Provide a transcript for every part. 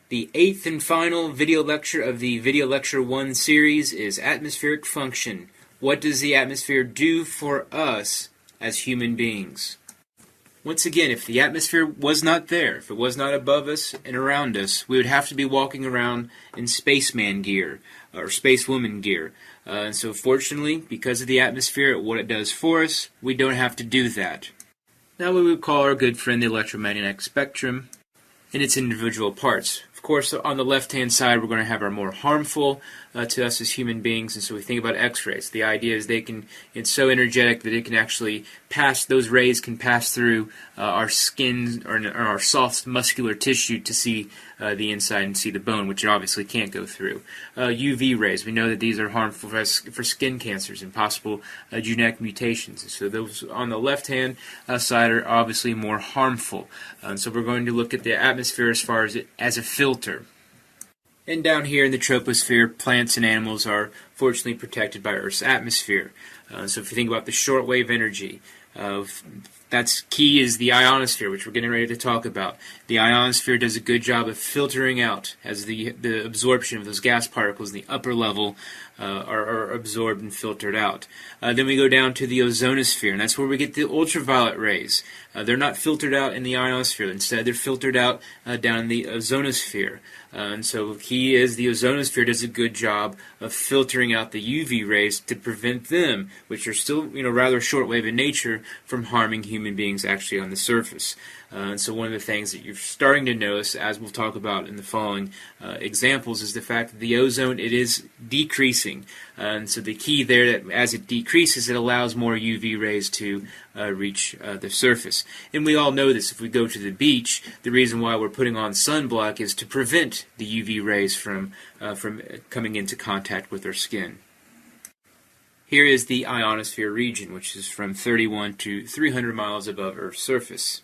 The eighth and final video lecture of the Video Lecture 1 series is Atmospheric Function. What does the atmosphere do for us as human beings? Once again, if the atmosphere was not there, if it was not above us and around us, we would have to be walking around in spaceman gear or spacewoman gear. And so fortunately, because of the atmosphere, what it does for us, we don't have to do that. Now we would call our good friend the electromagnetic spectrum in its individual parts. Of course, on the left-hand side, we're going to have our more harmful to us as human beings, and so we think about X-rays. The idea is it's so energetic that it can actually those rays can pass through our skin or our soft muscular tissue to see the inside and see the bone, which it obviously can't go through. UV rays, we know that these are harmful for skin cancers and possible genetic mutations. And so those on the left-hand side are obviously more harmful. And so we're going to look at the atmosphere as a filter. And down here in the troposphere, plants and animals are fortunately protected by Earth's atmosphere. So if you think about the shortwave energy, that's key is the ionosphere, which we're getting ready to talk about. The ionosphere does a good job of filtering out as the absorption of those gas particles in the upper level are absorbed and filtered out. Then we go down to the ozonosphere, and that's where we get the ultraviolet rays. They're not filtered out in the ionosphere. Instead, they're filtered out down in the ozonosphere. And so key is the ozonosphere does a good job of filtering out the UV rays to prevent them, which are still rather shortwave in nature, from harming human beings actually on the surface. And so one of the things that you're starting to notice, as we'll talk about in the following examples, is the fact that the ozone, it is decreasing. And so the key there, that as it decreases, it allows more UV rays to reach the surface. And we all know this. If we go to the beach, the reason why we're putting on sunblock is to prevent the UV rays from coming into contact with our skin. Here is the ionosphere region, which is from 31 to 300 miles above Earth's surface.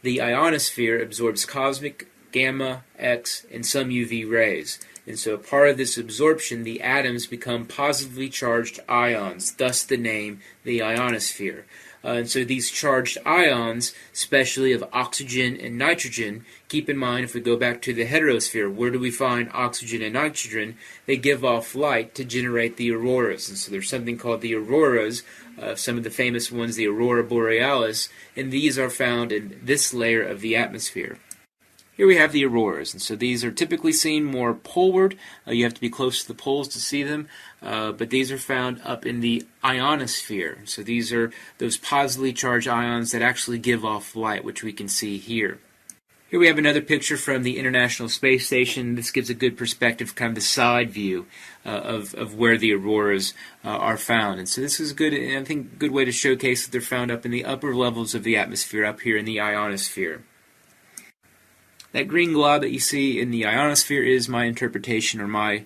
The ionosphere absorbs cosmic, gamma, X, and some UV rays. And so part of this absorption, the atoms become positively charged ions, thus the name, the ionosphere. And so these charged ions, especially of oxygen and nitrogen, keep in mind if we go back to the heterosphere, where do we find oxygen and nitrogen? They give off light to generate the auroras. And so there's something called the auroras, some of the famous ones, the aurora borealis, and these are found in this layer of the atmosphere. Here we have the auroras, and so these are typically seen more poleward. You have to be close to the poles to see them, but these are found up in the ionosphere. So these are those positively charged ions that actually give off light, which we can see here. Here we have another picture from the International Space Station. This gives a good perspective, kind of the side view of where the auroras are found. And so this is good, and I think, a good way to showcase that they're found up in the upper levels of the atmosphere, up here in the ionosphere. That green glob that you see in the ionosphere is my interpretation or my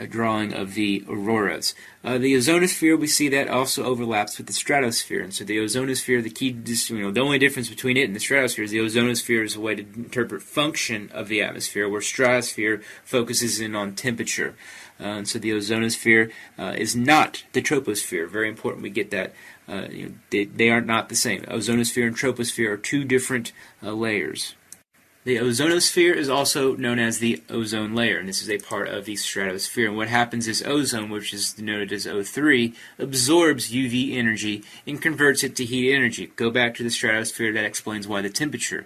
drawing of the auroras. The ozonosphere, we see that also overlaps with the stratosphere. And so the ozonosphere, the only difference between it and the stratosphere is the ozonosphere is a way to interpret function of the atmosphere, where stratosphere focuses in on temperature. And so the ozonosphere is not the troposphere. Very important we get that. They are not the same. Ozonosphere and troposphere are two different layers. The ozonosphere is also known as the ozone layer, and this is a part of the stratosphere. And what happens is ozone, which is denoted as O3, absorbs UV energy and converts it to heat energy. Go back to the stratosphere, that explains why the temperature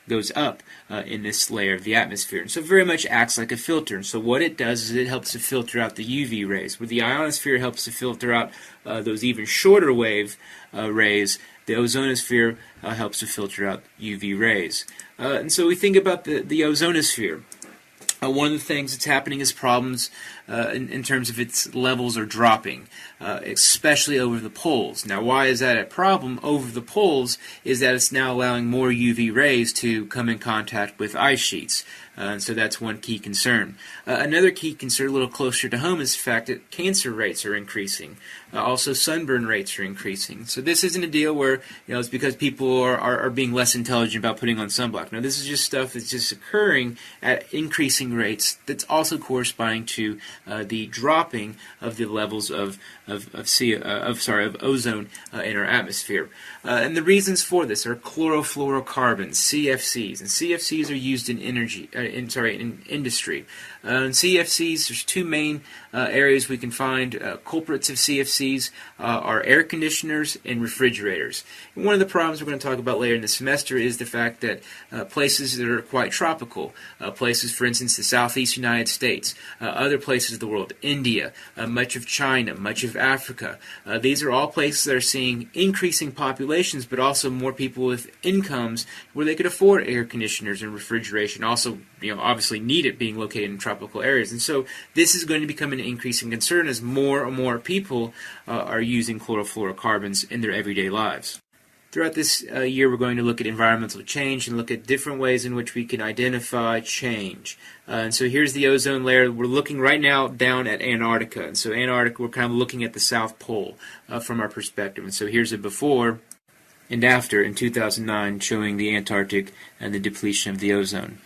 goes up in this layer of the atmosphere. And so it very much acts like a filter. And so what it does is it helps to filter out the UV rays. Where the ionosphere helps to filter out those even shorter wave rays, the ozonosphere helps to filter out UV rays. And so we think about the ozonosphere. One of the things that's happening is problems in terms of its levels are dropping, especially over the poles. Now, why is that a problem over the poles? Is that it's now allowing more UV rays to come in contact with ice sheets. And so that's one key concern. Another key concern, a little closer to home, is the fact that cancer rates are increasing. Also, sunburn rates are increasing. So this isn't a deal where it's because people are being less intelligent about putting on sunblock. No, this is just stuff that's just occurring at increasing rates that's also corresponding to the dropping of the levels of ozone in our atmosphere. And the reasons for this are chlorofluorocarbons, CFCs, and CFCs are used in in industry. In CFCs, there's two main areas we can find culprits of CFCs are air conditioners and refrigerators. And one of the problems we're going to talk about later in the semester is the fact that places that are quite tropical, places, for instance, the southeast United States, other places of the world, India, much of China, much of Africa, these are all places that are seeing increasing populations, but also more people with incomes where they could afford air conditioners and refrigeration. Also, obviously need it being located in tropical areas. And so this is going to become an increasing concern as more and more people are using chlorofluorocarbons in their everyday lives. Throughout this year, we're going to look at environmental change and look at different ways in which we can identify change. And so here's the ozone layer. We're looking right now down at Antarctica. And so Antarctica, we're kind of looking at the South Pole from our perspective. And so here's a before and after in 2009 showing the Antarctic and the depletion of the ozone.